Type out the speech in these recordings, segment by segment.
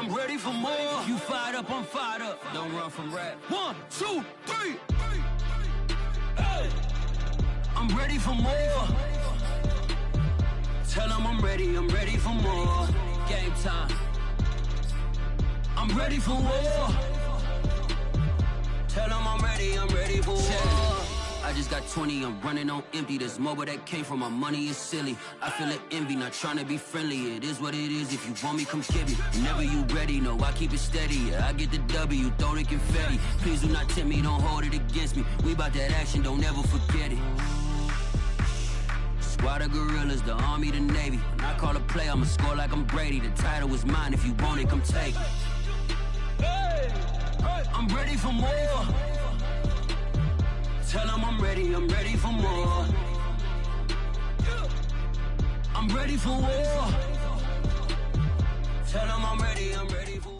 I'm ready for more. You fired up, I'm fired up. Don't run from rap. 1, 2, 3. Hey. I'm ready for more. Tell them I'm ready for more. Game time. I'm ready for war. Tell them I'm ready for war. I just got 20, I'm running on empty. This mobile that came from my money is silly. I feel the envy, not trying to be friendly. It is what it is, if you want me, come get me. Whenever you ready, no, I keep it steady. Yeah, I get the W, throw the confetti. Please do not tempt me, don't hold it against me. We bout that action, don't ever forget it. Squad of gorillas, the army, the navy. When I call a play, I'ma score like I'm Brady. The title is mine, if you want it, come take it. I'm ready for more. Tell them I'm ready for more. I'm ready for war. Tell them I'm ready for war.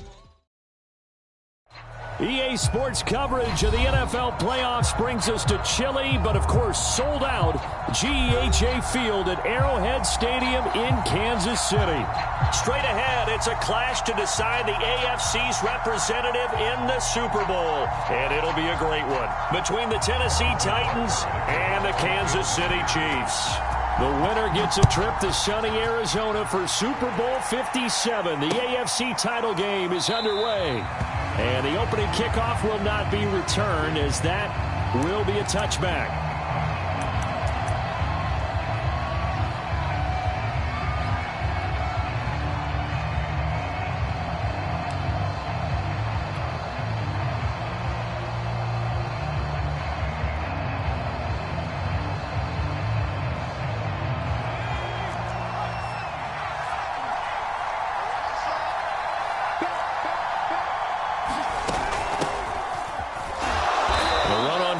EA Sports coverage of the NFL playoffs brings us to chilly, but of course sold out GEHA Field at Arrowhead Stadium in Kansas City. Straight ahead, it's a clash to decide the AFC's representative in the Super Bowl. And it'll be a great one between the Tennessee Titans and the Kansas City Chiefs. The winner gets a trip to sunny Arizona for Super Bowl 57. The AFC title game is underway. And the opening kickoff will not be returned, as that will be a touchback.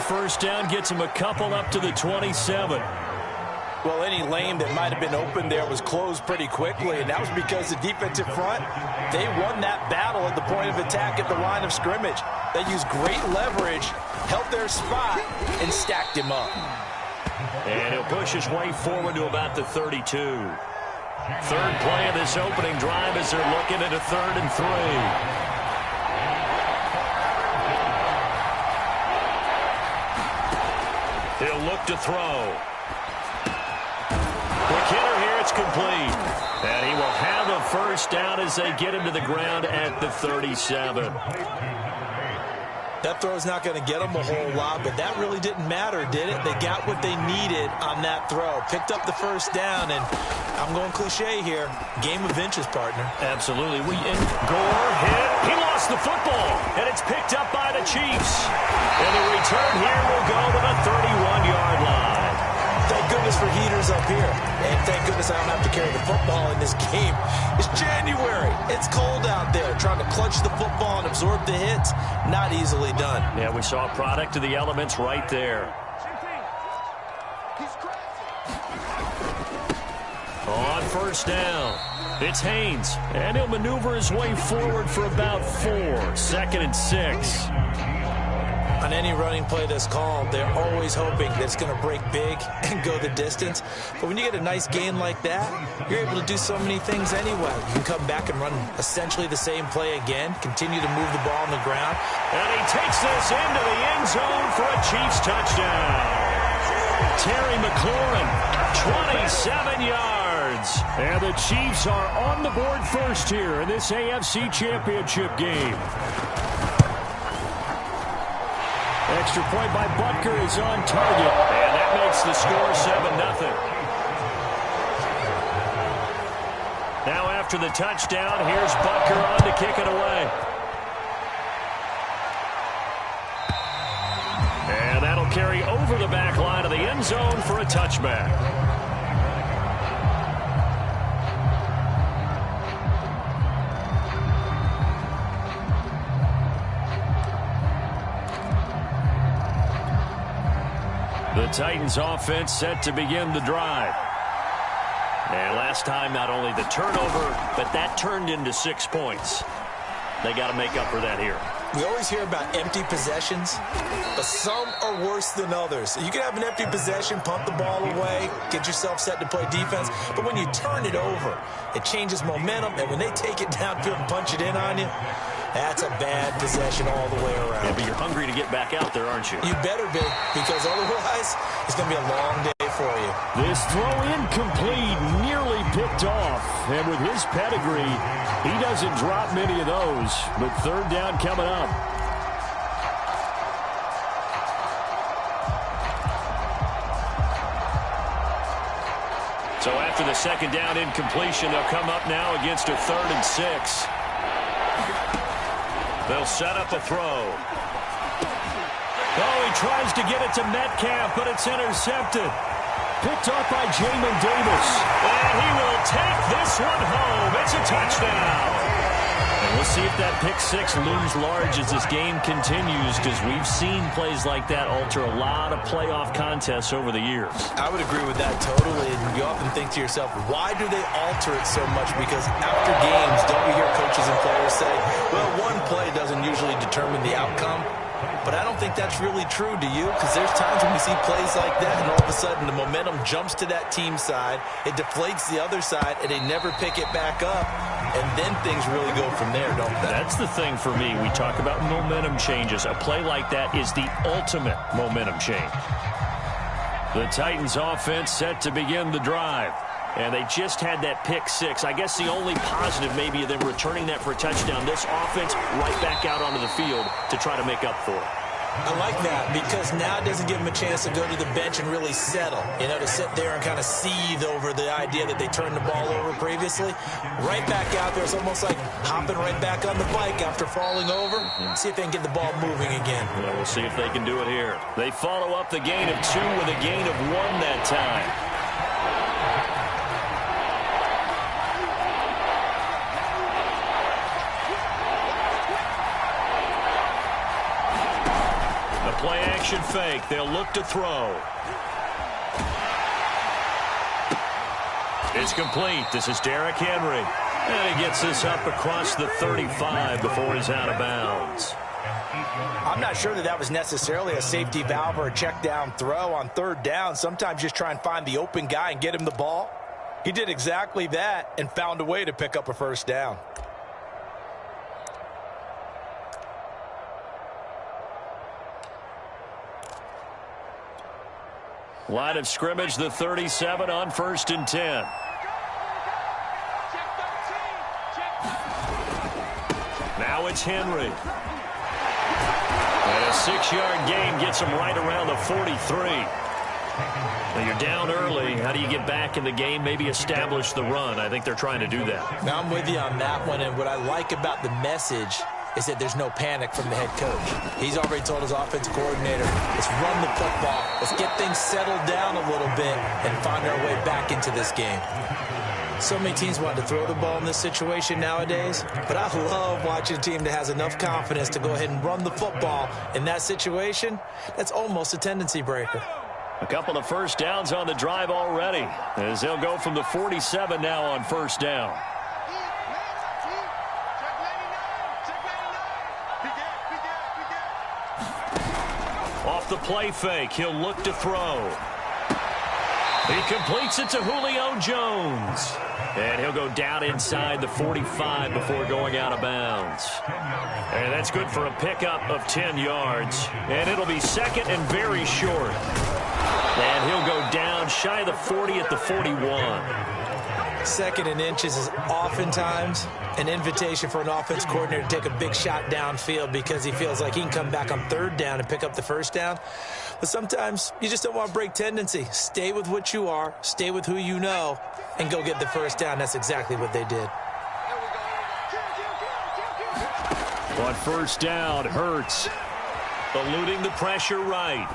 First down gets him a couple up to the 27. Well, any lane that might have been open there was closed pretty quickly, and that was because the defensive front, they won that battle at the point of attack at the line of scrimmage. They used great leverage, held their spot, and stacked him up. And he'll push his way forward to about the 32. Third play of this opening drive as they're looking at a 3rd and 3. He'll look to throw. Quick hitter here, it's complete. And he will have a first down as they get him to the ground at the 37. That throw's not going to get them a whole lot, but that really didn't matter, did it? They got what they needed on that throw. Picked up the first down, and I'm going cliche here. Game of inches, partner. Absolutely. Gore hit. He lost the football, and it's picked up by the Chiefs. And the return here will go to the 31-yard line. Thank goodness for heaters up here. And thank goodness I don't have to carry the football in this game. It's January. It's cold out there. Trying to clutch the football and absorb the hits, not easily done. Yeah, we saw a product of the elements right there. On first down, it's Haynes. And he'll maneuver his way forward for about 4. 2nd and 6. On any running play that's called, they're always hoping that it's going to break big and go the distance. But when you get a nice gain like that, you're able to do so many things anyway. You can come back and run essentially the same play again, continue to move the ball on the ground. And he takes this into the end zone for a Chiefs touchdown. Terry McLaurin, 27 yards. And the Chiefs are on the board first here in this AFC Championship game. Extra point by Butker is on target. And that makes the score 7-0. Now after the touchdown, here's Butker on to kick it away. And that'll carry over the back line of the end zone for a touchback. The Titans offense set to begin the drive. And last time, not only the turnover, but that turned into 6 points. They got to make up for that here. We always hear about empty possessions, but some are worse than others. You can have an empty possession, punt the ball away, get yourself set to play defense, but when you turn it over, it changes momentum, and when they take it downfield and punch it in on you, that's a bad possession all the way around. Yeah, but you're hungry to get back out there, aren't you? You better be, because otherwise, it's going to be a long day for you. This throw incomplete, nearly picked off. And with his pedigree, he doesn't drop many of those. But third down coming up. So after the second down incompletion, they'll come up now against a 3rd and 6. They'll set up a throw. Oh, he tries to get it to Metcalf, but it's intercepted. Picked off by Jamin Davis. And he will take this one home. It's a touchdown. And we'll see if that pick 6 looms large as this game continues, because we've seen plays like that alter a lot of playoff contests over the years. I would agree with that totally. And you often think to yourself, why do they alter it so much? Because after games, don't we hear coaches and players say, well, one play doesn't usually determine the outcome? But I don't think that's really true, do you? Because there's times when we see plays like that, and all of a sudden the momentum jumps to that team side, it deflates the other side, and they never pick it back up, and then things really go from there, don't they? That's the thing for me. We talk about momentum changes. A play like that is the ultimate momentum change. The Titans offense set to begin the drive. And they just had that pick 6. I guess the only positive maybe of them returning that for a touchdown. This offense right back out onto the field to try to make up for it. I like that, because now it doesn't give them a chance to go to the bench and really settle. You know, to sit there and kind of seethe over the idea that they turned the ball over previously. Right back out there. It's almost like hopping right back on the bike after falling over. See if they can get the ball moving again. Yeah, we'll see if they can do it here. They follow up the gain of 2 with a gain of 1 that time. Play action fake. They'll look to throw. It's complete. This is Derrick Henry. And he gets this up across the 35 before he's out of bounds. I'm not sure that was necessarily a safety valve or a check down throw on 3rd down. Sometimes just try and find the open guy and get him the ball. He did exactly that and found a way to pick up a 1st down. Line of scrimmage, the 37 on 1st and 10. Now it's Henry. And a 6-yard gain gets him right around the 43. Now you're down early. How do you get back in the game? Maybe establish the run. I think they're trying to do that. Now I'm with you on that one, and what I like about the message is that there's no panic from the head coach. He's already told his offensive coordinator, let's run the football. Let's get things settled down a little bit and find our way back into this game. So many teams want to throw the ball in this situation nowadays, but I love watching a team that has enough confidence to go ahead and run the football. In that situation, that's almost a tendency breaker. A couple of 1st downs on the drive already, as they'll go from the 47 now on 1st down. Off the play fake, he'll look to throw. He completes it to Julio Jones. And he'll go down inside the 45 before going out of bounds. And that's good for a pickup of 10 yards. And it'll be 2nd and very short. And he'll go down shy of the 40 at the 41. 2nd and inches is oftentimes an invitation for an offense coordinator to take a big shot downfield because he feels like he can come back on 3rd down and pick up the 1st down. But sometimes you just don't want to break tendency. Stay with what you are, stay with who you know, and go get the 1st down. That's exactly what they did. On 1st down, Hurts eluding the pressure right.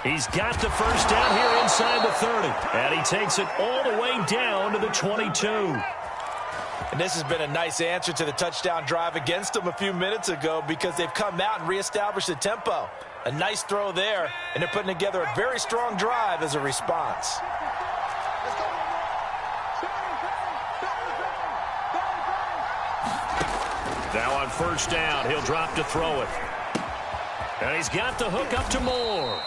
He's got the 1st down here inside the 30. And he takes it all the way down to the 22. And this has been a nice answer to the touchdown drive against them a few minutes ago because they've come out and reestablished the tempo. A nice throw there, and they're putting together a very strong drive as a response. Now on first down, he'll drop to throw it. And he's got the hook up to Moore.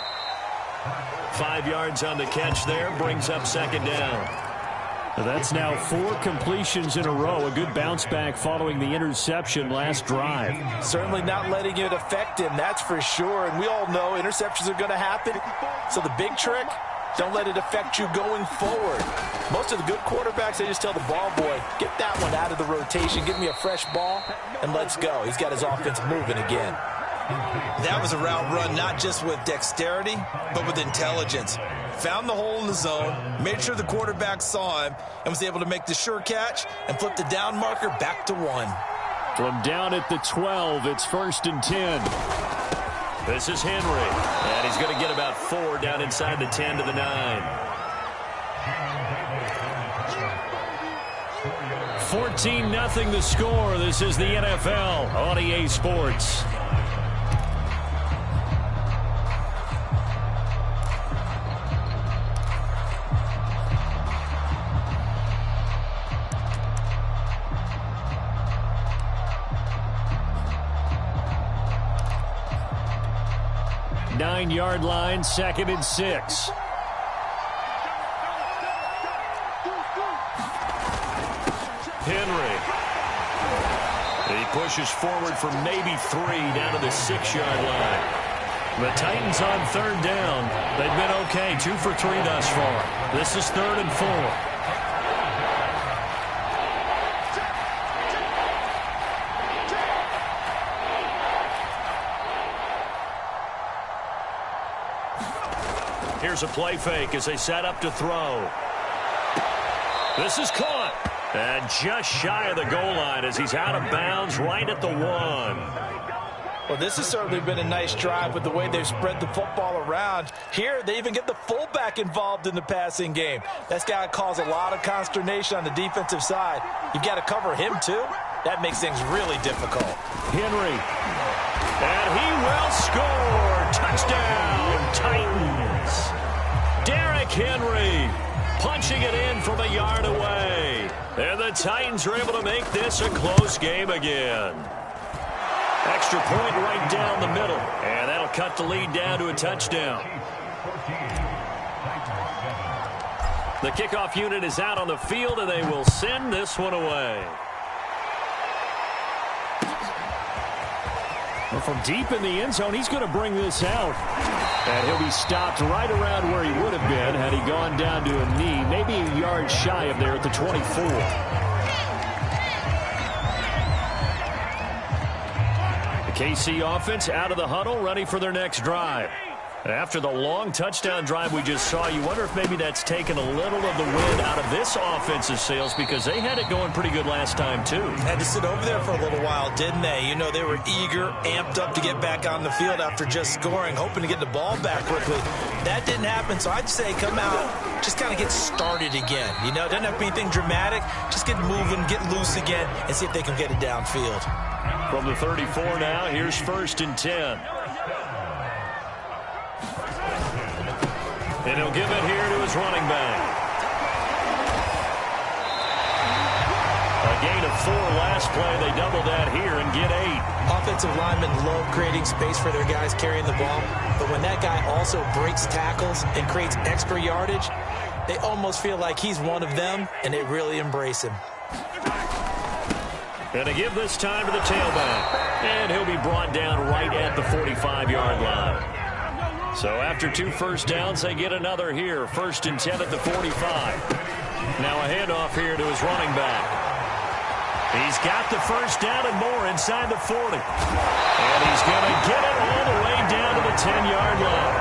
5 yards on the catch there, brings up second down. That's now 4 completions in a row. A good bounce back following the interception last drive. Certainly not letting it affect him, that's for sure. And we all know interceptions are going to happen. So the big trick, don't let it affect you going forward. Most of the good quarterbacks, they just tell the ball boy, get that one out of the rotation, give me a fresh ball, and let's go. He's got his offense moving again. That was a route run not just with dexterity, but with intelligence. Found the hole in the zone, made sure the quarterback saw him, and was able to make the sure catch and flip the down marker back to 1. From down at the 12, it's 1st and 10. This is Henry, and he's going to get about 4 down inside the 10 to the 9. 14-0 the score. This is the NFL on EA Sports. Nine-yard line, 2nd and 6. Henry. He pushes forward for maybe 3 down to the 6-yard line. The Titans on 3rd down. They've been okay, 2 for 3 thus far. This is 3rd and 4. Here's a play fake as they set up to throw. This is caught. And just shy of the goal line as he's out of bounds right at the 1. Well, this has certainly been a nice drive with the way they've spread the football around. Here, they even get the fullback involved in the passing game. That's got to cause a lot of consternation on the defensive side. You've got to cover him, too. That makes things really difficult. Henry. And he will score. Touchdown, Titans. Derrick Henry punching it in from a yard away. And the Titans are able to make this a close game again. Extra point right down the middle. And that'll cut the lead down to a touchdown. The kickoff unit is out on the field, and they will send this one away. Well, from deep in the end zone, he's going to bring this out. And he'll be stopped right around where he would have been had he gone down to a knee, maybe a yard shy of there at the 24. The KC offense out of the huddle, ready for their next drive. After the long touchdown drive we just saw, you wonder if maybe that's taken a little of the wind out of this offense's sails, because they had it going pretty good last time, too. Had to sit over there for a little while, didn't they? You know, they were eager, amped up to get back on the field after just scoring, hoping to get the ball back quickly. That didn't happen, so I'd say come out, just kind of get started again. You know, it doesn't have to be anything dramatic. Just get moving, get loose again, and see if they can get it downfield. From the 34 now, here's 1st and 10. And he'll give it here to his running back. A gain of 4 last play. They double that here and get 8. Offensive linemen love creating space for their guys carrying the ball. But when that guy also breaks tackles and creates extra yardage, they almost feel like he's one of them, and they really embrace him. And to give this time to the tailback. And he'll be brought down right at the 45-yard line. So after 2 first downs, they get another here. 1st and 10 at the 45. Now a handoff here to his running back. He's got the first down and more inside the 40. And he's going to get it all the way down to the 10-yard line.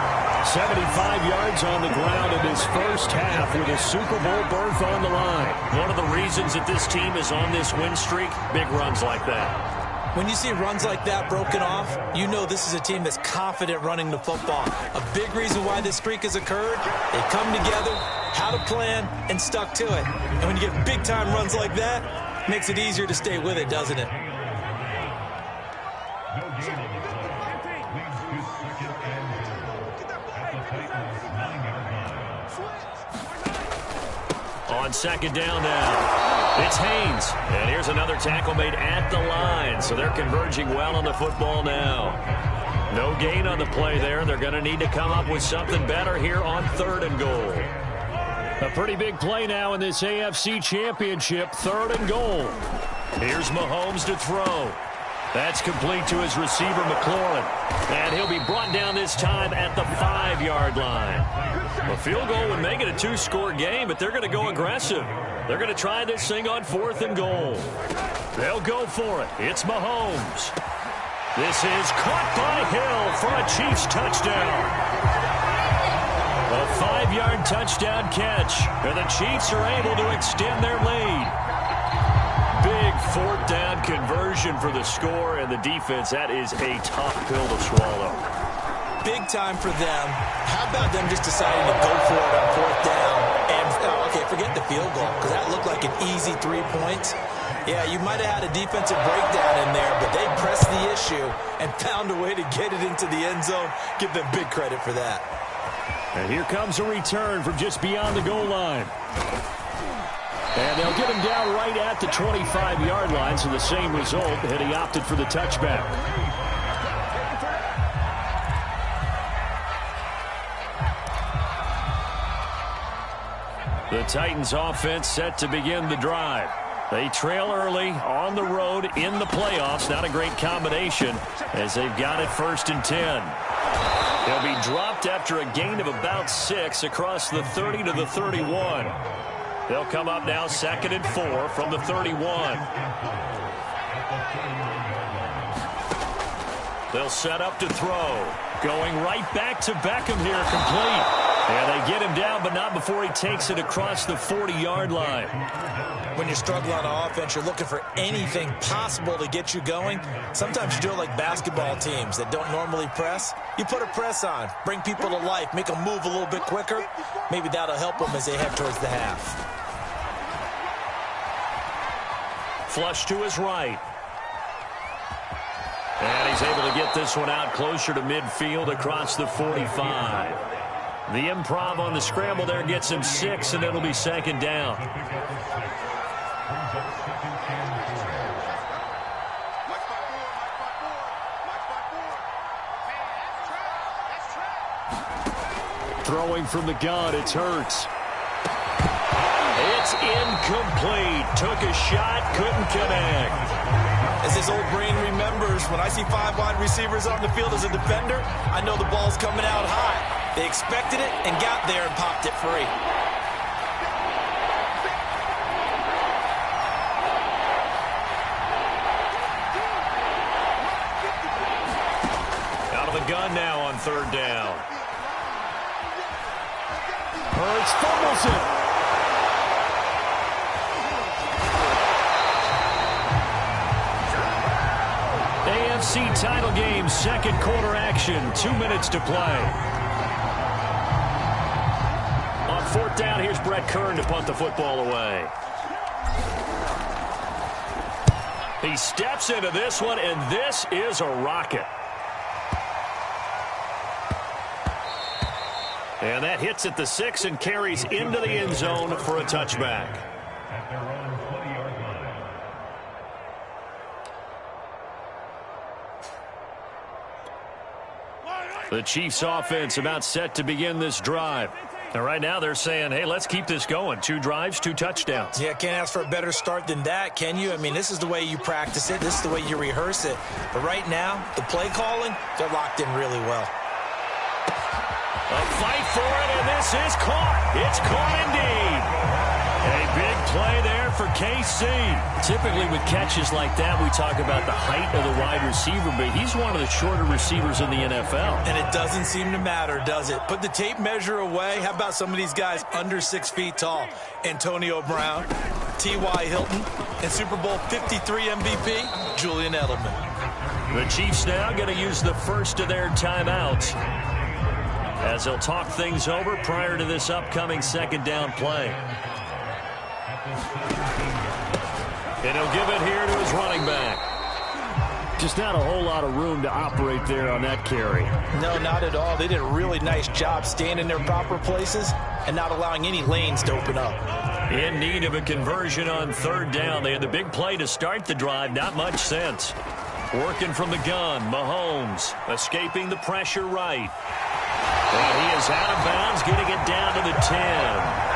75 yards on the ground in his first half with a Super Bowl berth on the line. One of the reasons that this team is on this win streak, big runs like that. When you see runs like that broken off, you know this is a team that's confident running the football. A big reason why this streak has occurred, they come together, had a plan, and stuck to it. And when you get big-time runs like that, it makes it easier to stay with it, doesn't it? On second down now, it's Haynes. And here's another tackle made at the line. So they're converging well on the football now. No gain on the play there. They're going to need to come up with something better here on 3rd and goal. A pretty big play now in this AFC Championship, 3rd and goal. Here's Mahomes to throw. That's complete to his receiver, McLaurin. And he'll be brought down this time at the 5-yard line. A field goal would make it a 2-score game, but they're going to go aggressive. They're going to try this thing on 4th and goal. They'll go for it. It's Mahomes. This is caught by Hill for a Chiefs touchdown. A 5-yard touchdown catch. And the Chiefs are able to extend their lead. Big 4th down conversion for the score, and the defense, that is a tough pill to swallow. Big time for them. How about them just deciding to go for it on 4th down? And, okay, forget the field goal, because that looked like an easy 3 points. Yeah, you might have had a defensive breakdown in there, but they pressed the issue and found a way to get it into the end zone. Give them big credit for that. And here comes a return from just beyond the goal line. And they'll get him down right at the 25-yard line, so the same result, and he opted for the touchback. The Titans offense set to begin the drive. They trail early on the road in the playoffs. Not a great combination as they've got it 1st and 10. They'll be dropped after a gain of about 6 across the 30 to the 31. They'll come up now 2nd and 4 from the 31. They'll set up to throw. Going right back to Beckham here, complete. And they get him down, but not before he takes it across the 40-yard line. When you're struggling on offense, you're looking for anything possible to get you going. Sometimes you do it like basketball teams that don't normally press. You put a press on, bring people to life, make them move a little bit quicker. Maybe that'll help them as they head towards the half. Flush to his right. And he's able to get this one out closer to midfield across the 45. The improv on the scramble there gets him 6, and it'll be 2nd down. Throwing from the gun, it's Hurts. It's incomplete. Took a shot, couldn't connect. As his old brain remembers, when I see 5 wide receivers on the field as a defender, I know the ball's coming out high. They expected it and got there and popped it free. Out of the gun now on 3rd down. Hurts fumbles it. AFC title game, 2nd quarter action, 2 minutes to play. On 4th down, here's Brett Kern to punt the football away. He steps into this one, and this is a rocket. And that hits at the 6 and carries into the end zone for a touchback. The Chiefs offense about set to begin this drive. And right now they're saying, hey, let's keep this going. 2 drives, 2 touchdowns. Yeah, can't ask for a better start than that, can you? I mean, this is the way you practice it. This is the way you rehearse it. But right now, the play calling, they're locked in really well. A fight for it, and this is caught. It's caught indeed. A big play there for KC. Typically with catches like that, we talk about the height of the wide receiver, but he's one of the shorter receivers in the NFL. And it doesn't seem to matter, does it? Put the tape measure away. How about some of these guys under 6 feet tall? Antonio Brown, T.Y. Hilton, and Super Bowl 53 MVP, Julian Edelman. The Chiefs now going to use the first of their timeouts as they'll talk things over prior to this upcoming 2nd down play. And he'll give it here to his running back. Just not a whole lot of room to operate there on that carry. No, not at all. They did a really nice job staying in their proper places and not allowing any lanes to open up. In need of a conversion on third down. They had the big play to start the drive. Not much sense. Working from the gun, Mahomes escaping the pressure right. And he is out of bounds, getting it down to the 10.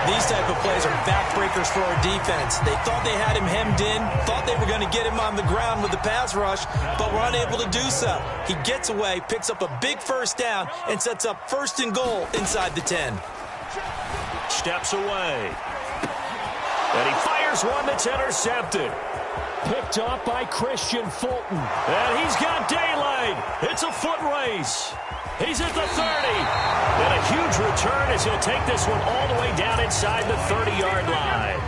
These type of plays are backbreakers for our defense. They thought they had him hemmed in, thought they were going to get him on the ground with the pass rush, but were unable to do so. He gets away, picks up a big first down, and sets up 1st and goal inside the 10. Steps away. And he fires one that's intercepted. Picked up by Christian Fulton. And he's got daylight. It's a foot race. He's at the 30. And a huge return as he'll take this one all the way down inside the 30-yard line.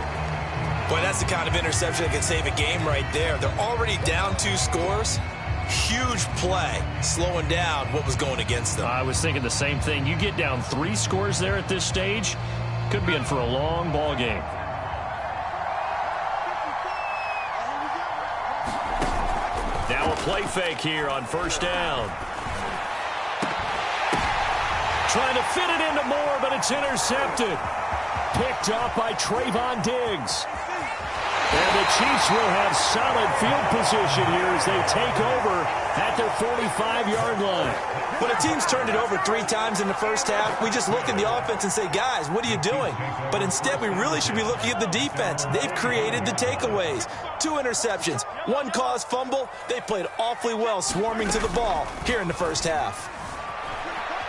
Boy, that's the kind of interception that can save a game right there. They're already down 2 scores. Huge play, slowing down what was going against them. I was thinking the same thing. You get down 3 scores there at this stage, could be in for a long ball game. Now a play fake here on 1st down. Trying to fit it into Moore, but it's intercepted. Picked up by Trayvon Diggs. And the Chiefs will have solid field position here as they take over at their 45-yard line. When a team's turned it over 3 times in the first half, we just look at the offense and say, guys, what are you doing? But instead, we really should be looking at the defense. They've created the takeaways. 2 interceptions, 1 caused fumble. They played awfully well swarming to the ball here in the first half.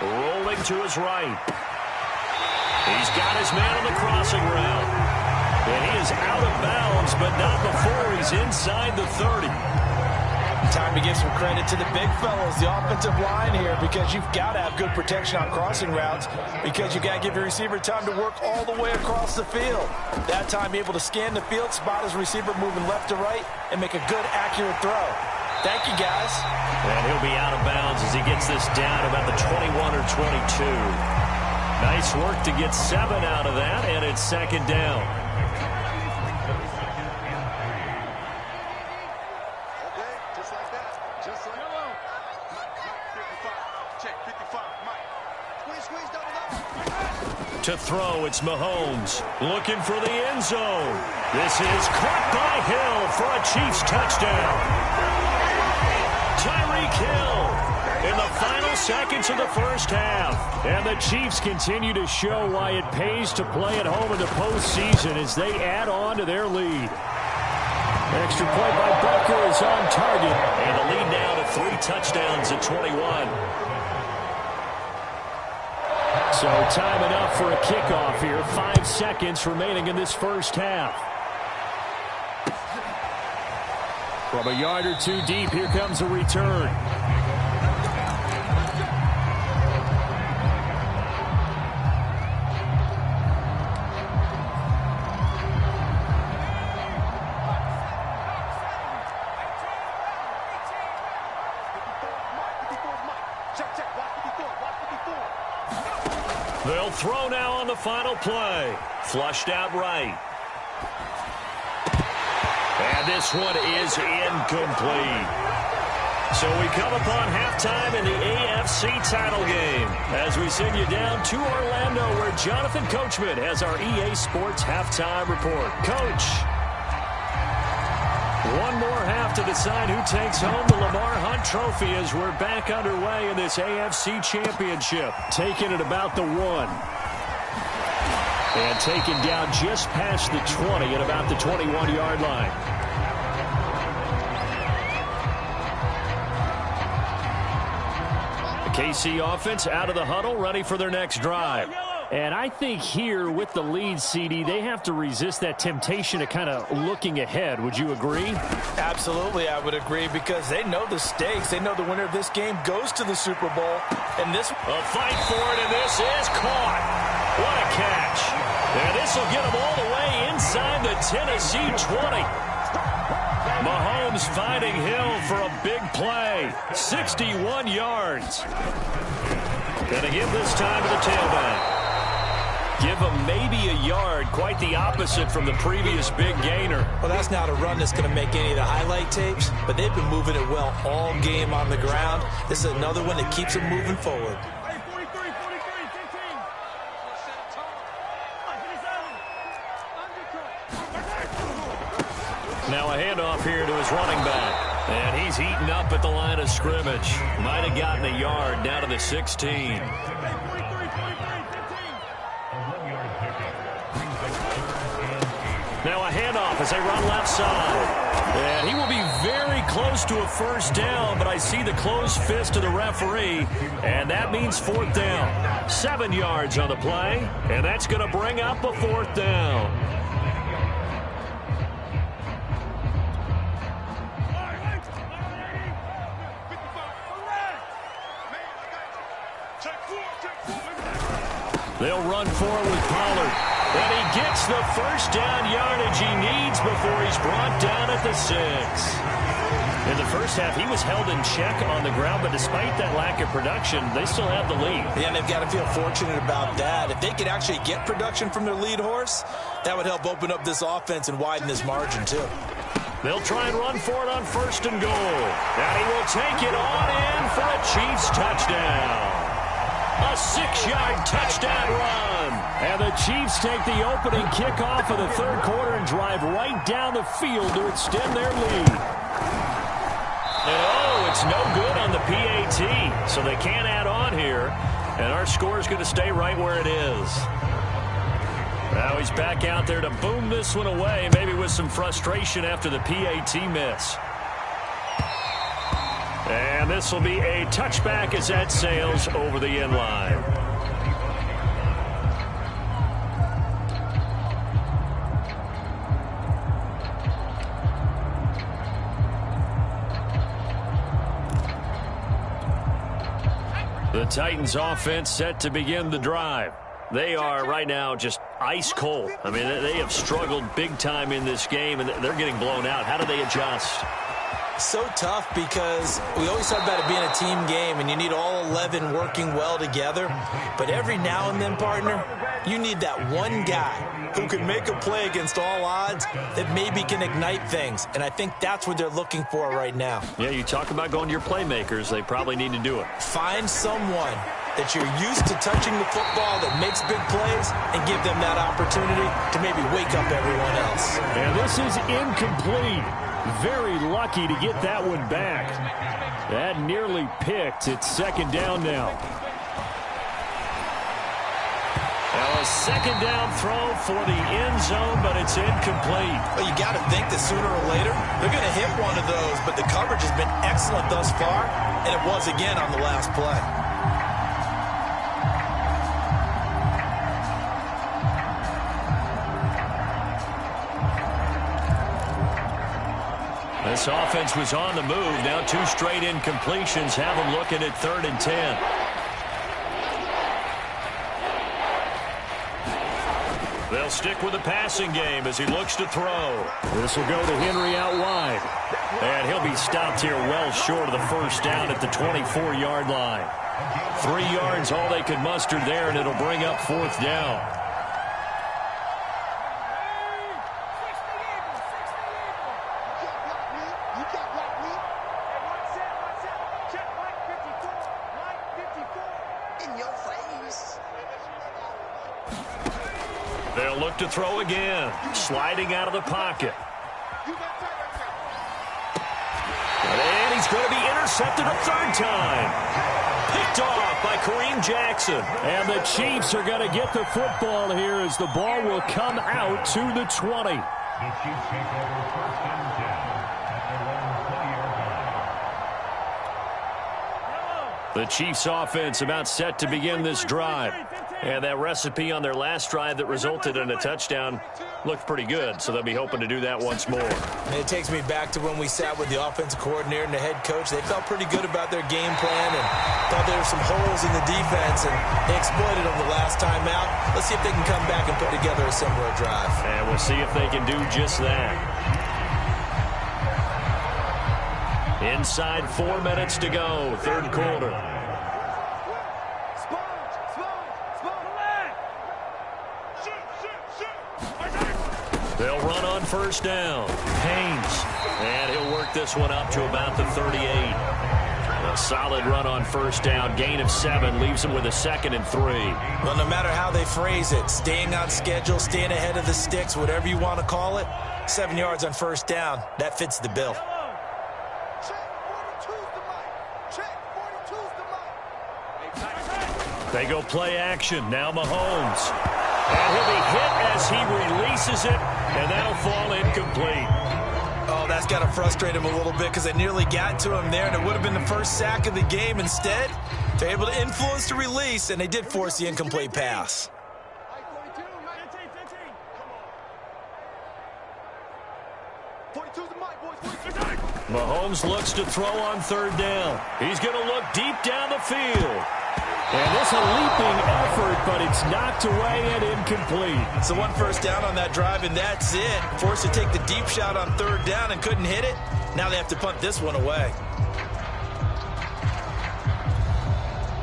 Rolling to his right. He's got his man on the crossing route. And he is out of bounds, but not before he's inside the 30. Time to give some credit to the big fellas, the offensive line here, because you've got to have good protection on crossing routes, because you've got to give your receiver time to work all the way across the field. That time, able to scan the field, spot his receiver moving left to right, and make a good, accurate throw. Thank you, guys. And he'll be out of bounds as he gets this down about the 21 or 22. Nice work to get 7 out of that, and it's 2nd down. To throw, it's Mahomes looking for the end zone. This is caught by Hill for a Chiefs touchdown. Tyreek Hill in the final seconds of the first half. And the Chiefs continue to show why it pays to play at home in the postseason as they add on to their lead. Extra point by Butker is on target. And the lead now to 3 touchdowns at 21. So time enough for a kickoff here. 5 seconds remaining in this first half. From a yard or 2 deep, here comes a return. They'll throw now on the final play. Flushed out right. And this one is incomplete. So we come upon halftime in the AFC title game as we send you down to Orlando where Jonathan Coachman has our EA Sports halftime report. Coach, one more half to decide who takes home the Lamar Hunt Trophy as we're back underway in this AFC Championship. Taking it about the 1. And taken down just past the 20 at about the 21-yard line. The KC offense out of the huddle, ready for their next drive. And I think here with the lead, CD, they have to resist that temptation of kind of looking ahead. Would you agree? Absolutely, I would agree, because they know the stakes. They know the winner of this game goes to the Super Bowl. And this... A fight for it, and this is caught. What a catch. And this will get them all the way inside the Tennessee 20. Mahomes finding Hill for a big play. 61 yards. And again this time to the tailback. Give him maybe a yard, quite the opposite from the previous big gainer. Well, that's not a run that's going to make any of the highlight tapes, but they've been moving it well all game on the ground. This is another one that keeps them moving forward. Now a handoff here to his running back. And he's eaten up at the line of scrimmage. Might have gotten a yard down to the 16. Now a handoff as they run left side. And he will be very close to a first down, but I see the closed fist of the referee, and that means fourth down. 7 yards on the play, and that's going to bring up a fourth down. They'll run forward with Pollard. And he gets the first down yardage he needs before he's brought down at the 6. In the first half, he was held in check on the ground, but despite that lack of production, they still have the lead. Yeah, and they've got to feel fortunate about that. If they could actually get production from their lead horse, that would help open up this offense and widen this margin, too. They'll try and run for it on first and goal. And he will take it on in for a Chiefs touchdown. A 6-yard touchdown run. And the Chiefs take the opening kickoff of the third quarter and drive right down the field to extend their lead. And oh, it's no good on the PAT, so they can't add on here. And our score is going to stay right where it is. Now he's back out there to boom this one away, maybe with some frustration after the PAT miss. And this will be a touchback as that sails over the end line. The Titans offense set to begin the drive. They are right now just ice cold. I mean, they have struggled big time in this game, and they're getting blown out. How do they adjust? So tough because we always talk about it being a team game and you need all 11 working well together. But every now and then, partner, you need that one guy who can make a play against all odds that maybe can ignite things. And I think that's what they're looking for right now. Yeah, you talk about going to your playmakers. They probably need to do it. Find someone that you're used to touching the football that makes big plays and give them that opportunity to maybe wake up everyone else. And this is incomplete. Very lucky to get that one back. That nearly picked. It's second down now. Now a second down throw for the end zone, but it's incomplete. Well, you got to think that sooner or later they're going to hit one of those, but the coverage has been excellent thus far, and it was again on the last play. This offense was on the move. Now 2 straight incompletions have them looking at 3rd and 10. They'll stick with the passing game as he looks to throw. This will go to Henry out wide. And he'll be stopped here well short of the first down at the 24-yard line. 3 yards all they could muster there, and it'll bring up 4th down. They'll look to throw again. Sliding out of the pocket. And he's going to be intercepted a 3rd time. Picked off by Kareem Jackson. And the Chiefs are going to get the football here as the ball will come out to the 20. The Chiefs offense about set to begin this drive. And that recipe on their last drive that resulted in a touchdown looked pretty good, so they'll be hoping to do that once more. And it takes me back to when we sat with the offensive coordinator and the head coach. They felt pretty good about their game plan and thought there were some holes in the defense, and they exploited them the last time out. Let's see if they can come back and put together a similar drive. And we'll see if they can do just that. Inside 4 minutes to go, 3rd quarter. They'll run on first down. Haynes. And he'll work this one up to about the 38. A solid run on first down. Gain of 7 leaves him with a 2nd and 3. Well, no matter how they phrase it, staying on schedule, staying ahead of the sticks, whatever you want to call it, 7 yards on first down. That fits the bill. They go play action. Now Mahomes. And he'll be hit as he releases it, and that'll fall incomplete. Oh, that's got to frustrate him a little bit because they nearly got to him there, and it would have been the first sack of the game. Instead, they're able to influence the release, and they did force the incomplete pass. Mahomes looks to throw on third down. He's going to look deep down the field. And this a leaping effort, but it's knocked away and incomplete. So one first down on that drive, and that's it. Forced to take the deep shot on third down and couldn't hit it. Now they have to punt this one away.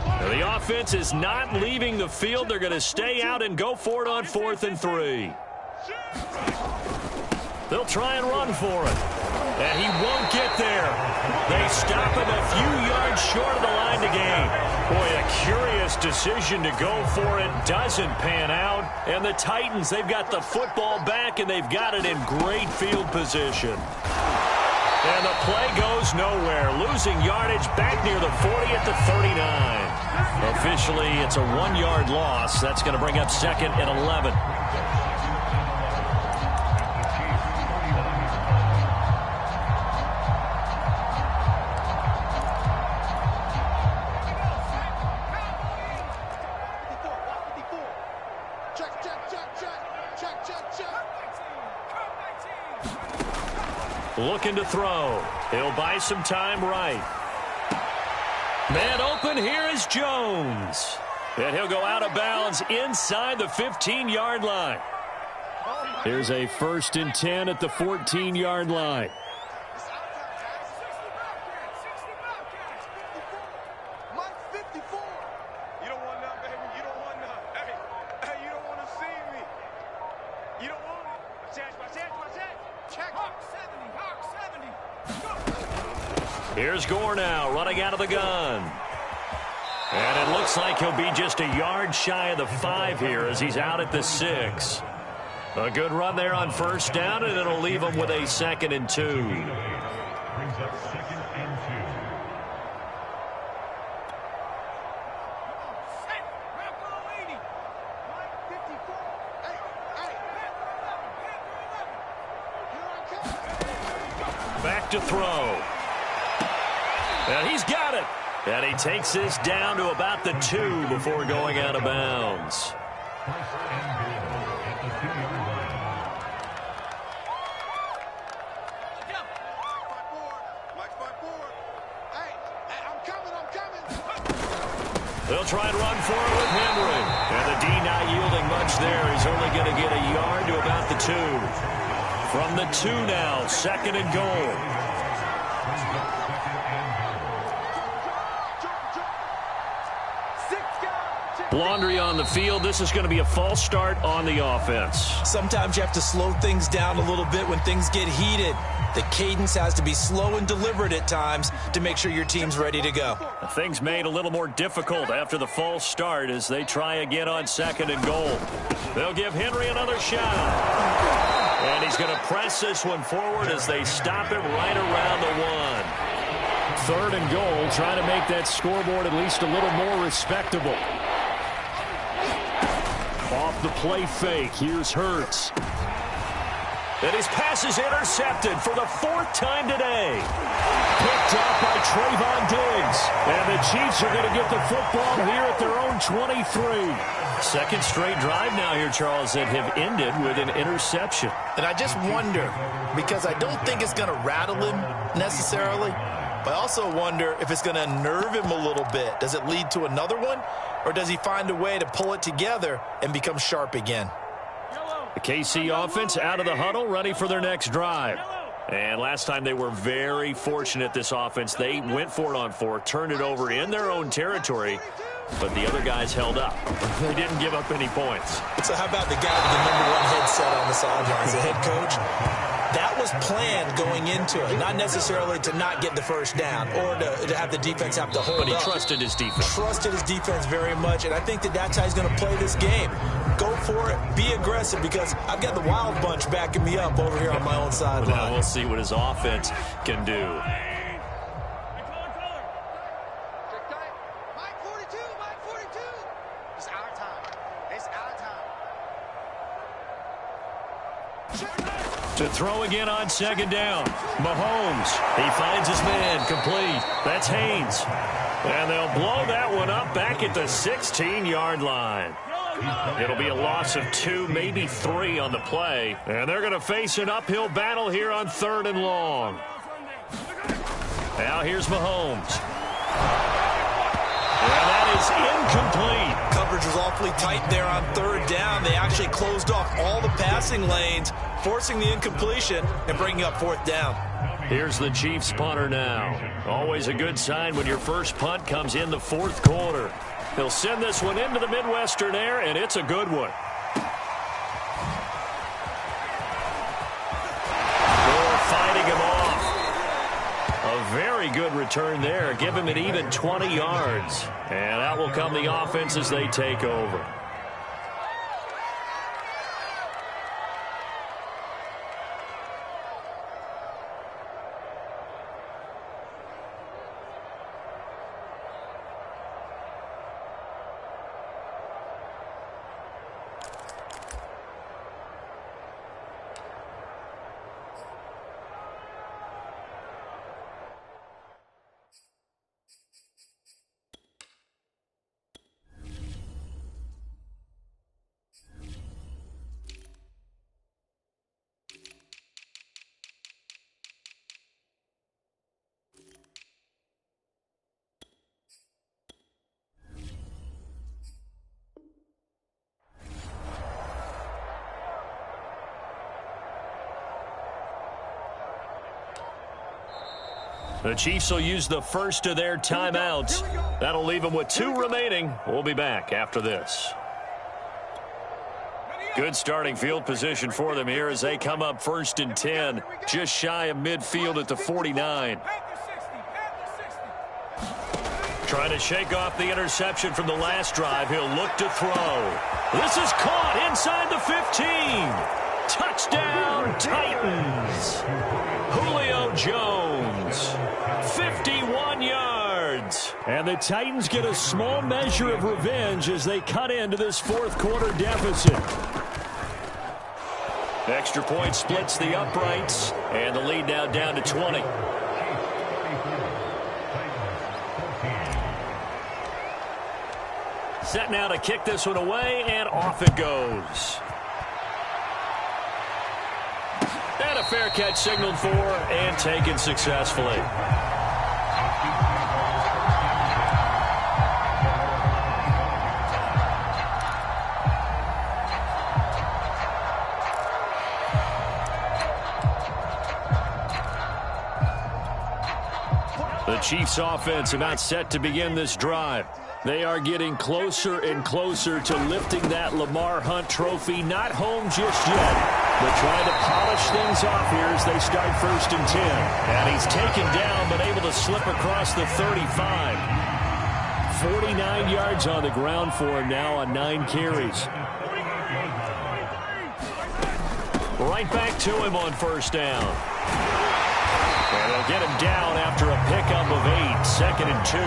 Now the offense is not leaving the field. They're going to stay out and go for it on 4th and 3. They'll try and run for it. And he won't get there. They stop him a few yards short of the line to gain. Boy, a curious decision to go for it. Doesn't pan out. And the Titans, they've got the football back, and they've got it in great field position. And the play goes nowhere. Losing yardage back near the 40 at the 39. Officially, it's a 1-yard loss. That's going to bring up 2nd and 11. Looking to throw. He'll buy some time right. Man open, here is Jones. And he'll go out of bounds inside the 15-yard line. Here's a 1st and 10 at the 14-yard line. Here's Gore now, running out of the gun. And it looks like he'll be just a yard shy of the 5 here as he's out at the 6. A good run there on first down, and it'll leave him with a 2nd and 2. Back to throw. And he's got it. And he takes this down to about the 2 before going out of bounds. They'll try and run for it with Henry. And the D not yielding much there. He's only going to get a yard to about the 2. From the 2 now, 2nd and goal. Laundry on the field. This is going to be a false start on the offense. Sometimes you have to slow things down a little bit when things get heated. The cadence has to be slow and deliberate at times to make sure your team's ready to go. Things made a little more difficult after the false start as they try again on 2nd and goal. They'll give Henry another shot. And he's going to press this one forward as they stop it right around the 1. 3rd and goal, trying to make that scoreboard at least a little more respectable. Off the play fake, here's Hurts. And his pass is intercepted for the 4th time today. Picked up by Trayvon Diggs. And the Chiefs are going to get the football here at their own 23. 2nd straight drive now here, Charles, that have ended with an interception. And I just wonder, because I don't think it's going to rattle him necessarily, but I also wonder if it's going to unnerve him a little bit. Does it lead to another one? Or does he find a way to pull it together and become sharp again? The KC offense out of the huddle, ready for their next drive. And last time they were very fortunate, this offense. They went for it on 4, turned it over in their own territory, but the other guys held up. They didn't give up any points. So how about the guy with the #1 headset on the sidelines, the head coach? That was planned going into it, not necessarily to not get the first down or to have the defense have to hold up. But he trusted his defense. Trusted his defense very much, and I think that's how he's going to play this game. go for it, be aggressive, because I've got the wild bunch backing me up over here on my own sideline. Now we'll see what his offense can do. To throw again on second down. Mahomes, he finds his man, complete. That's Haynes. And they'll blow that one up back at the 16-yard line. It'll be a loss of 2, maybe 3 on the play. And they're going to face an uphill battle here on 3rd and long. Now here's Mahomes. And that is incomplete. Coverage was awfully tight there on 3rd down. They actually closed off all the passing lanes, forcing the incompletion and bringing up 4th down. Here's the Chiefs punter now. Always a good sign when your first punt comes in the 4th quarter. He'll send this one into the Midwestern air, and it's a good one. They're fighting him off. A very good return there. Give him an even 20 yards. And out will come the offense as they take over. The Chiefs will use the first of their timeouts. That'll leave them with 2 remaining. We'll be back after this. Good starting field position for them here as they come up 1st and 10, just shy of midfield at the 49. Trying to shake off the interception from the last drive. He'll look to throw. This is caught inside the 15. Touchdown, Titans. Julio Jones, 51 yards. And the Titans get a small measure of revenge as they cut into this 4th quarter deficit. Extra point splits the uprights, and the lead now down to 20. Set now to kick this one away, and off it goes. And a fair catch signaled for and taken successfully. The Chiefs offense about set to begin this drive. They are getting closer and closer to lifting that Lamar Hunt trophy. Not home just yet, but trying to polish things off here as they start 1st and 10. And he's taken down, but able to slip across the 35. 49 yards on the ground for him now on 9 carries. Right back to him on 1st down. And they'll get him down after a pickup of 8, 2nd and 2.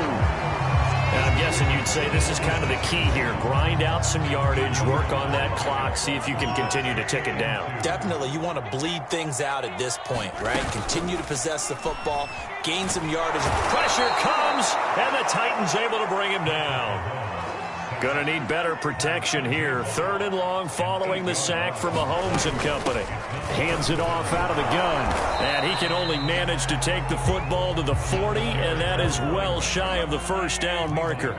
And I'm guessing you'd say this is kind of the key here. Grind out some yardage, work on that clock, see if you can continue to tick it down. Definitely, you want to bleed things out at this point, right? Continue to possess the football, gain some yardage. Pressure comes, and the Titans able to bring him down. Gonna need better protection here. 3rd and long following the sack for Mahomes and company. Hands it off out of the gun. And he can only manage to take the football to the 40, and that is well shy of the 1st down marker.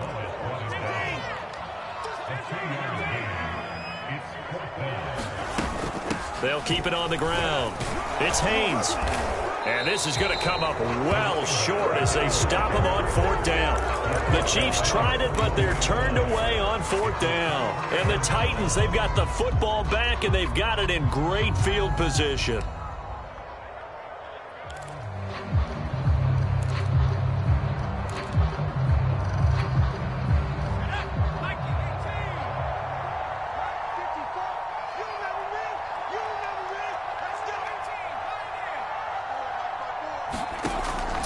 They'll keep it on the ground. It's Haynes. And this is going to come up well short as they stop him on 4th down. The Chiefs tried it, but they're turned away on 4th down. And the Titans, they've got the football back, and they've got it in great field position.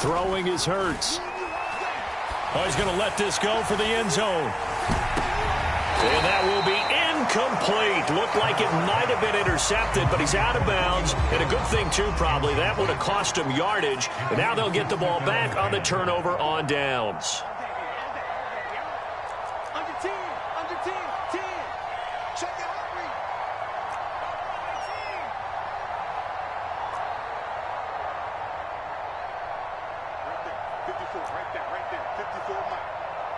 Throwing is Hurts. Oh, he's going to let this go for the end zone. And that will be incomplete. Looked like it might have been intercepted, but he's out of bounds. And a good thing, too, probably. That would have cost him yardage. And now they'll get the ball back on the turnover on downs. Under 10. Check it out, Reed. Right there. 54, right there. 54, Mike.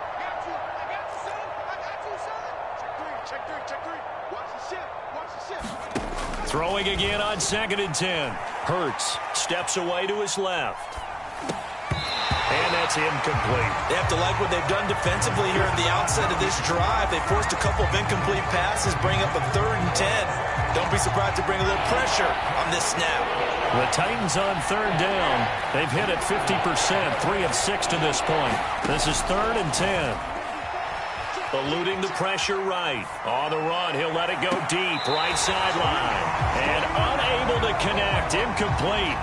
I got you, son. Check three. Watch the shift. Throwing again on 2nd and 10. Hurts steps away to his left. And that's incomplete. They have to like what they've done defensively here at the outset of this drive. They forced a couple of incomplete passes, bring up a 3rd and 10. Don't be surprised to bring a little pressure on this snap. The Titans on 3rd down. They've hit it 50%, 3 of 6 to this point. This is 3rd and 10. Eluding the pressure right. On the run, he'll let it go deep, right sideline. And unable to connect, incomplete.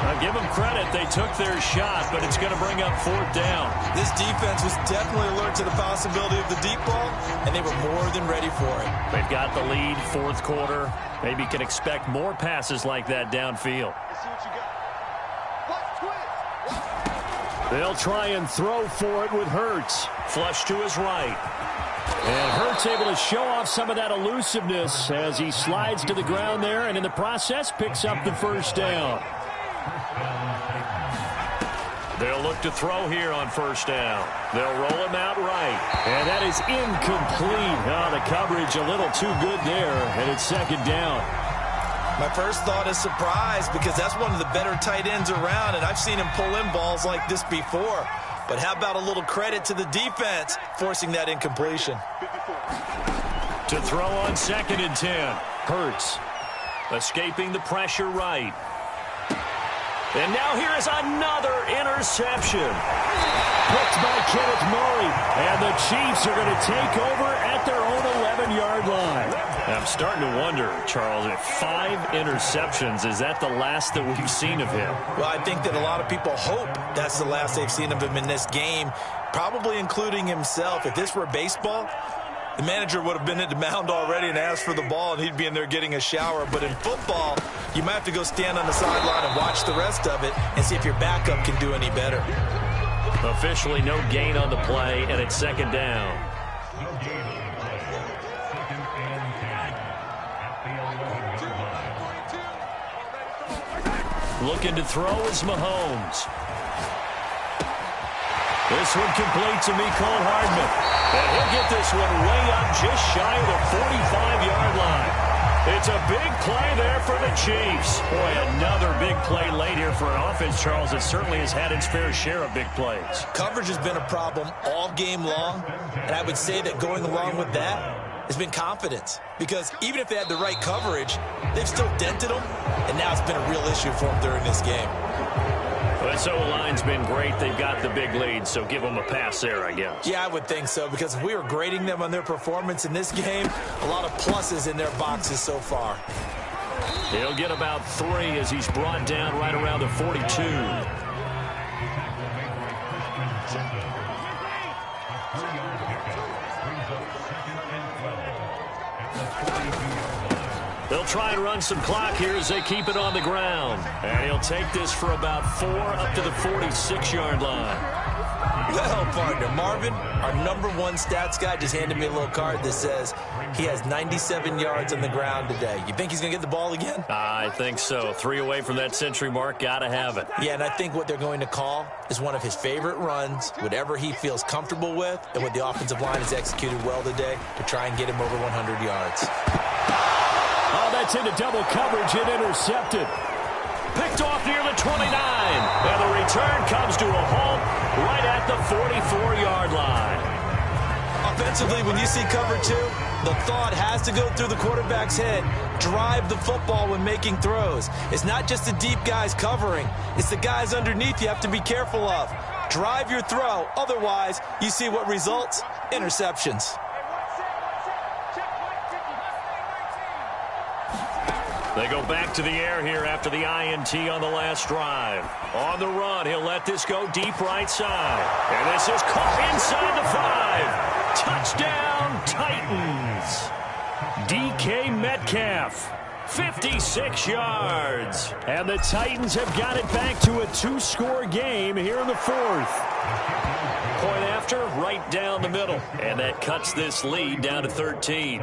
I'll give them credit. They took their shot, but it's going to bring up 4th down. This defense was definitely alert to the possibility of the deep ball, and they were more than ready for it. They've got the lead, 4th quarter. Maybe can expect more passes like that downfield. Let's see what you got. They'll try and throw for it with Hurts. Flush to his right. And Hurts able to show off some of that elusiveness as he slides to the ground there, and in the process picks up the 1st down. They'll look to throw here on 1st down. They'll roll him out right. And that is incomplete. Oh, the coverage a little too good there, and it's 2nd down. My first thought is surprise, because that's one of the better tight ends around, and I've seen him pull in balls like this before. But how about a little credit to the defense forcing that incompletion? To throw on 2nd and 10. Hurts escaping the pressure right. And now here is another interception. Picked by Kenneth Murray. And the Chiefs are going to take over at their own 11-yard line. I'm starting to wonder, Charles, if 5 interceptions, is that the last that we've seen of him? Well, I think that a lot of people hope that's the last they've seen of him in this game, probably including himself. If this were baseball, the manager would have been at the mound already and asked for the ball, and he'd be in there getting a shower. But in football, you might have to go stand on the sideline and watch the rest of it and see if your backup can do any better. Officially no gain on the play, and it's 2nd down. Looking to throw is Mahomes. This one complete to Mecole Hardman. And he'll get this one way up just shy of the 45-yard line. It's a big play there for the Chiefs. Boy, another big play late here for an offense, Charles, that certainly has had its fair share of big plays. Coverage has been a problem all game long, and I would say that going along with that has been confidence. Because even if they had the right coverage, they've still dented them, and now it's been a real issue for them during this game. Well, this O-line's been great. They've got the big lead, so give them a pass there, I guess. Yeah, I would think so, because if we were grading them on their performance in this game, a lot of pluses in their boxes so far. He'll get about 3 as he's brought down right around the 42. They'll try and run some clock here as they keep it on the ground. And he'll take this for about 4 up to the 46-yard line. Well, partner, Marvin, our #1 stats guy, just handed me a little card that says he has 97 yards on the ground today. You think he's going to get the ball again? I think so. 3 away from that century mark. Got to have it. Yeah, and I think what they're going to call is one of his favorite runs, whatever he feels comfortable with, and what the offensive line has executed well today to try and get him over 100 yards. Oh, that's into double coverage and intercepted. Picked off near the 29. And the return comes to a halt right at the 44-yard line. Offensively, when you see cover 2, the thought has to go through the quarterback's head. Drive the football when making throws. It's not just the deep guys covering. It's the guys underneath you have to be careful of. Drive your throw. Otherwise, you see what results? Interceptions. They go back to the air here after the INT on the last drive. On the run, he'll let this go deep right side. And this is caught inside the 5. Touchdown, Titans. DK Metcalf, 56 yards. And the Titans have got it back to a 2-score game here in the 4th. Point after, right down the middle. And that cuts this lead down to 13.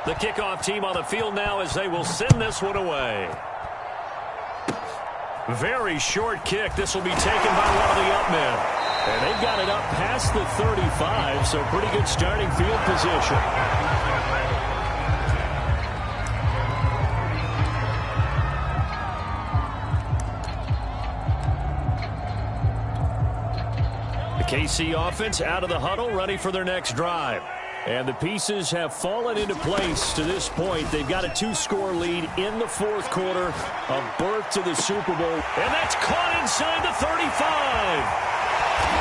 The kickoff team on the field now as they will send this one away. Very short kick. This will be taken by one of the up men. And they've got it up past the 35, so pretty good starting field position. The KC offense out of the huddle, ready for their next drive. And the pieces have fallen into place to this point. They've got a 2-score lead in the 4th quarter, a berth to the Super Bowl. And that's caught inside the 35.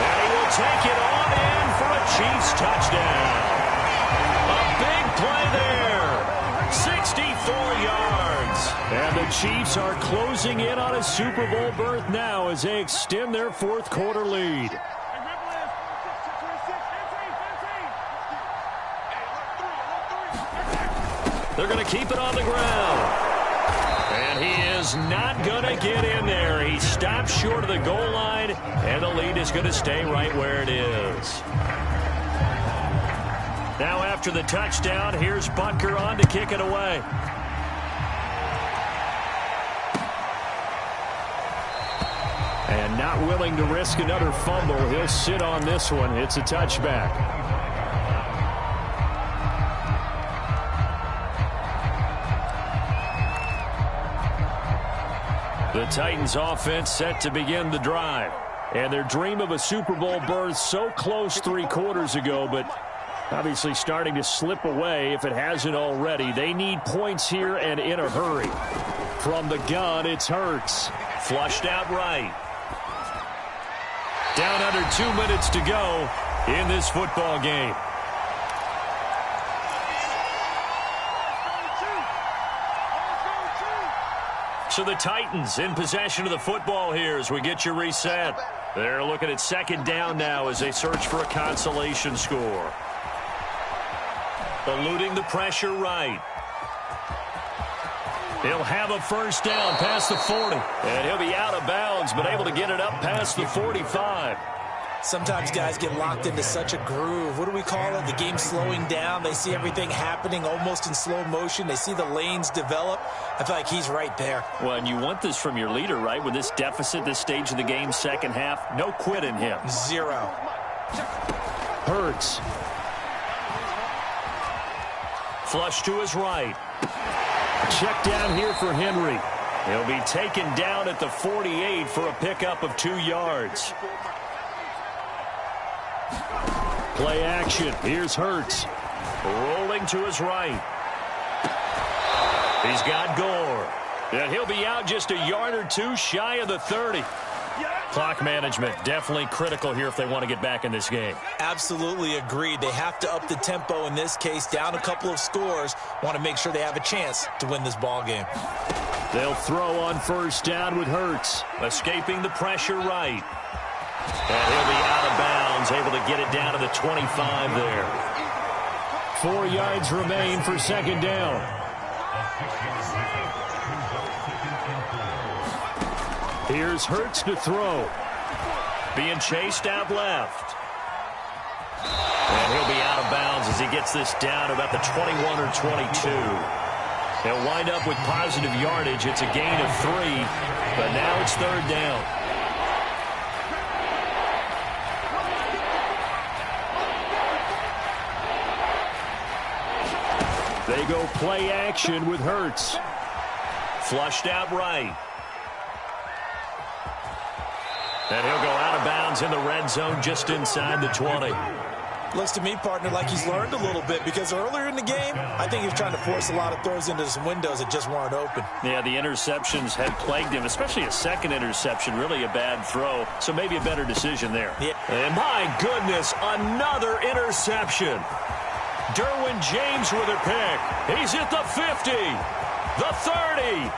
And he will take it on in for a Chiefs touchdown. A big play there. 64 yards. And the Chiefs are closing in on a Super Bowl berth now as they extend their 4th quarter lead. They're going to keep it on the ground. And he is not going to get in there. He stops short of the goal line, and the lead is going to stay right where it is. Now after the touchdown, here's Butker on to kick it away. And not willing to risk another fumble. He'll sit on this one. It's a touchback. The Titans offense set to begin the drive. And their dream of a Super Bowl berth so close 3 quarters ago, but obviously starting to slip away if it hasn't already. They need points here and in a hurry. From the gun, it's Hurts. Flushed out right. Down under 2 minutes to go in this football game. So the Titans in possession of the football here as we get you reset. They're looking at 2nd down now as they search for a consolation score. Eluding the pressure right. He'll have a 1st down past the 40. And he'll be out of bounds, but able to get it up past the 45. Sometimes guys get locked into such a groove. What do we call it? The game slowing down. They see everything happening almost in slow motion. They see the lanes develop. I feel like he's right there. Well, and you want this from your leader, right? With this deficit, this stage of the game, 2nd half, no quit in him. 0. Hurts. Flush to his right. Check down here for Henry. He'll be taken down at the 48 for a pickup of 2 yards. Play action. Here's Hurts. Rolling to his right. He's got Gore. And he'll be out just a yard or 2 shy of the 30. Clock management definitely critical here if they want to get back in this game. Absolutely agreed. They have to up the tempo in this case. Down a couple of scores. Want to make sure they have a chance to win this ball game. They'll throw on 1st down with Hurts. Escaping the pressure right. And he'll be out of bounds, able to get it down to the 25 there. 4 yards remain for 2nd down. Here's Hurts to throw. Being chased out left. And he'll be out of bounds as he gets this down to about the 21 or 22. He'll wind up with positive yardage. It's a gain of 3, but now it's 3rd down. They go play action with Hurts. Flushed out right. And he'll go out of bounds in the red zone just inside the 20. Looks to me, partner, like he's learned a little bit, because earlier in the game, I think he was trying to force a lot of throws into some windows that just weren't open. Yeah, the interceptions had plagued him, especially a second interception, really a bad throw, so maybe a better decision there. Yeah. And my goodness, another interception. Derwin James with a pick. He's at the 50, the 30,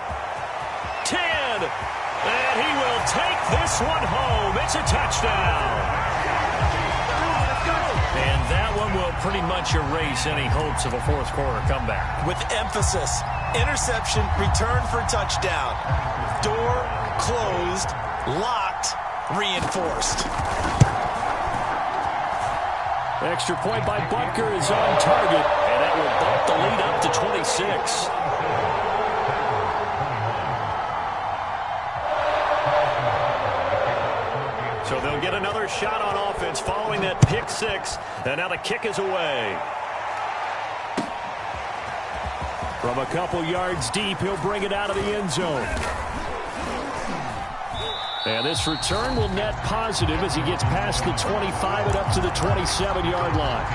10, and he will take this one home. It's a touchdown. And that one will pretty much erase any hopes of a fourth quarter comeback. With emphasis, interception, return for touchdown. Door closed, locked, reinforced. Extra point by Butker is on target, and that will bump the lead up to 26. So they'll get another shot on offense following that pick six, and now the kick is away. From a couple yards deep, he'll bring it out of the end zone. And this return will net positive as he gets past the 25 and up to the 27-yard line.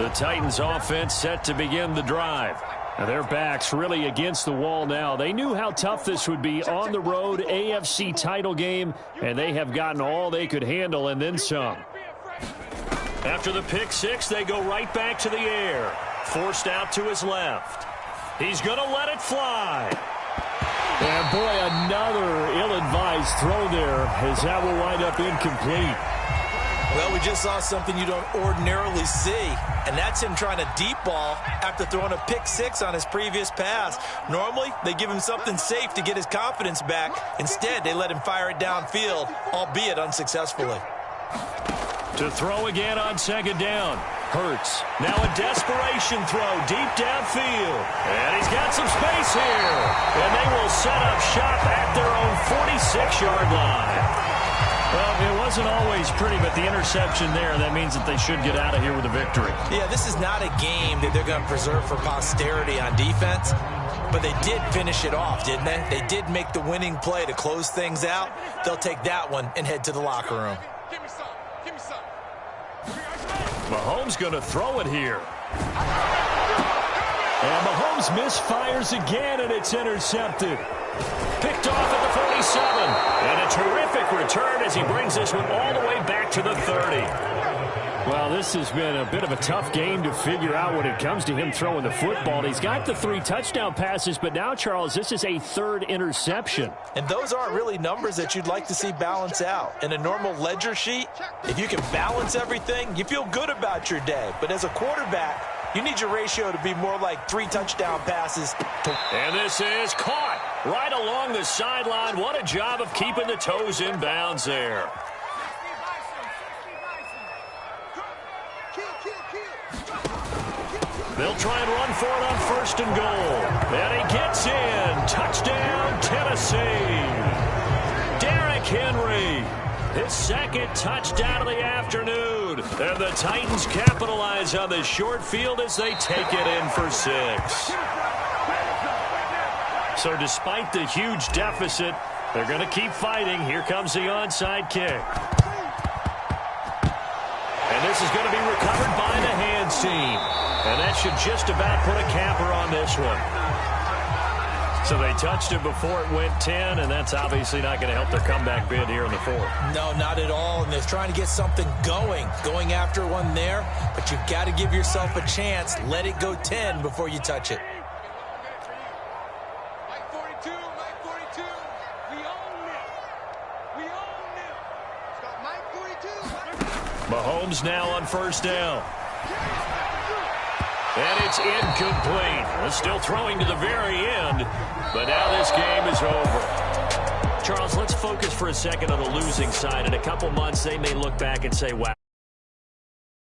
The Titans offense set to begin the drive. Now their backs really against the wall now. They knew how tough this would be on the road, AFC title game, and they have gotten all they could handle and then some. After the pick six, they go right back to the air. Forced out to his left. He's going to let it fly. And boy, another ill-advised throw there as that will wind up incomplete. Well, we just saw something you don't ordinarily see, and that's him trying to deep ball after throwing a pick six on his previous pass. Normally, they give him something safe to get his confidence back. Instead, they let him fire it downfield, albeit unsuccessfully. To throw again on second down. Hurts. Now a desperation throw deep downfield. And he's got some space here. And they will set up shop at their own 46-yard line. Well, it wasn't always pretty, but the interception there, that means that they should get out of here with a victory. Yeah, this is not a game that they're going to preserve for posterity on defense, but they did finish it off, didn't they? They did make the winning play to close things out. They'll take that one and head to the locker room. Give me some. Give me some. Mahomes going to throw it here. And Mahomes misfires again, and it's intercepted. Picked off at the 47. And a terrific return as he brings this one all the way back to the 30. Well, this has been a bit of a tough game to figure out when it comes to him throwing the football. He's got the 3 touchdown passes, but now, Charles, this is a third interception. And those aren't really numbers that you'd like to see balance out. In a normal ledger sheet, if you can balance everything, you feel good about your day. But as a quarterback, you need your ratio to be more like 3 touchdown passes. And this is caught right along the sideline. What a job of keeping the toes in bounds there. They'll try and run for it on first and goal. And he gets in. Touchdown, Tennessee. Derrick Henry. His second touchdown of the afternoon. And the Titans capitalize on the short field as they take it in for 6. So despite the huge deficit, they're going to keep fighting. Here comes the onside kick. And this is going to be recovered by the hands team. And that should just about put a capper on this one. So they touched it before it went 10, and that's obviously not going to help their comeback bid here in the 4th. No, not at all, and they're trying to get something going after one there, but you've got to give yourself a chance. Let it go 10 before you touch it. Mike 42, Mike 42. We own it. We own it. It's got Mike 42. Mahomes now on first down. And it's incomplete. Still throwing to the very end, but now this game is over. Charles, let's focus for a second on the losing side. In a couple months, they may look back and say, wow.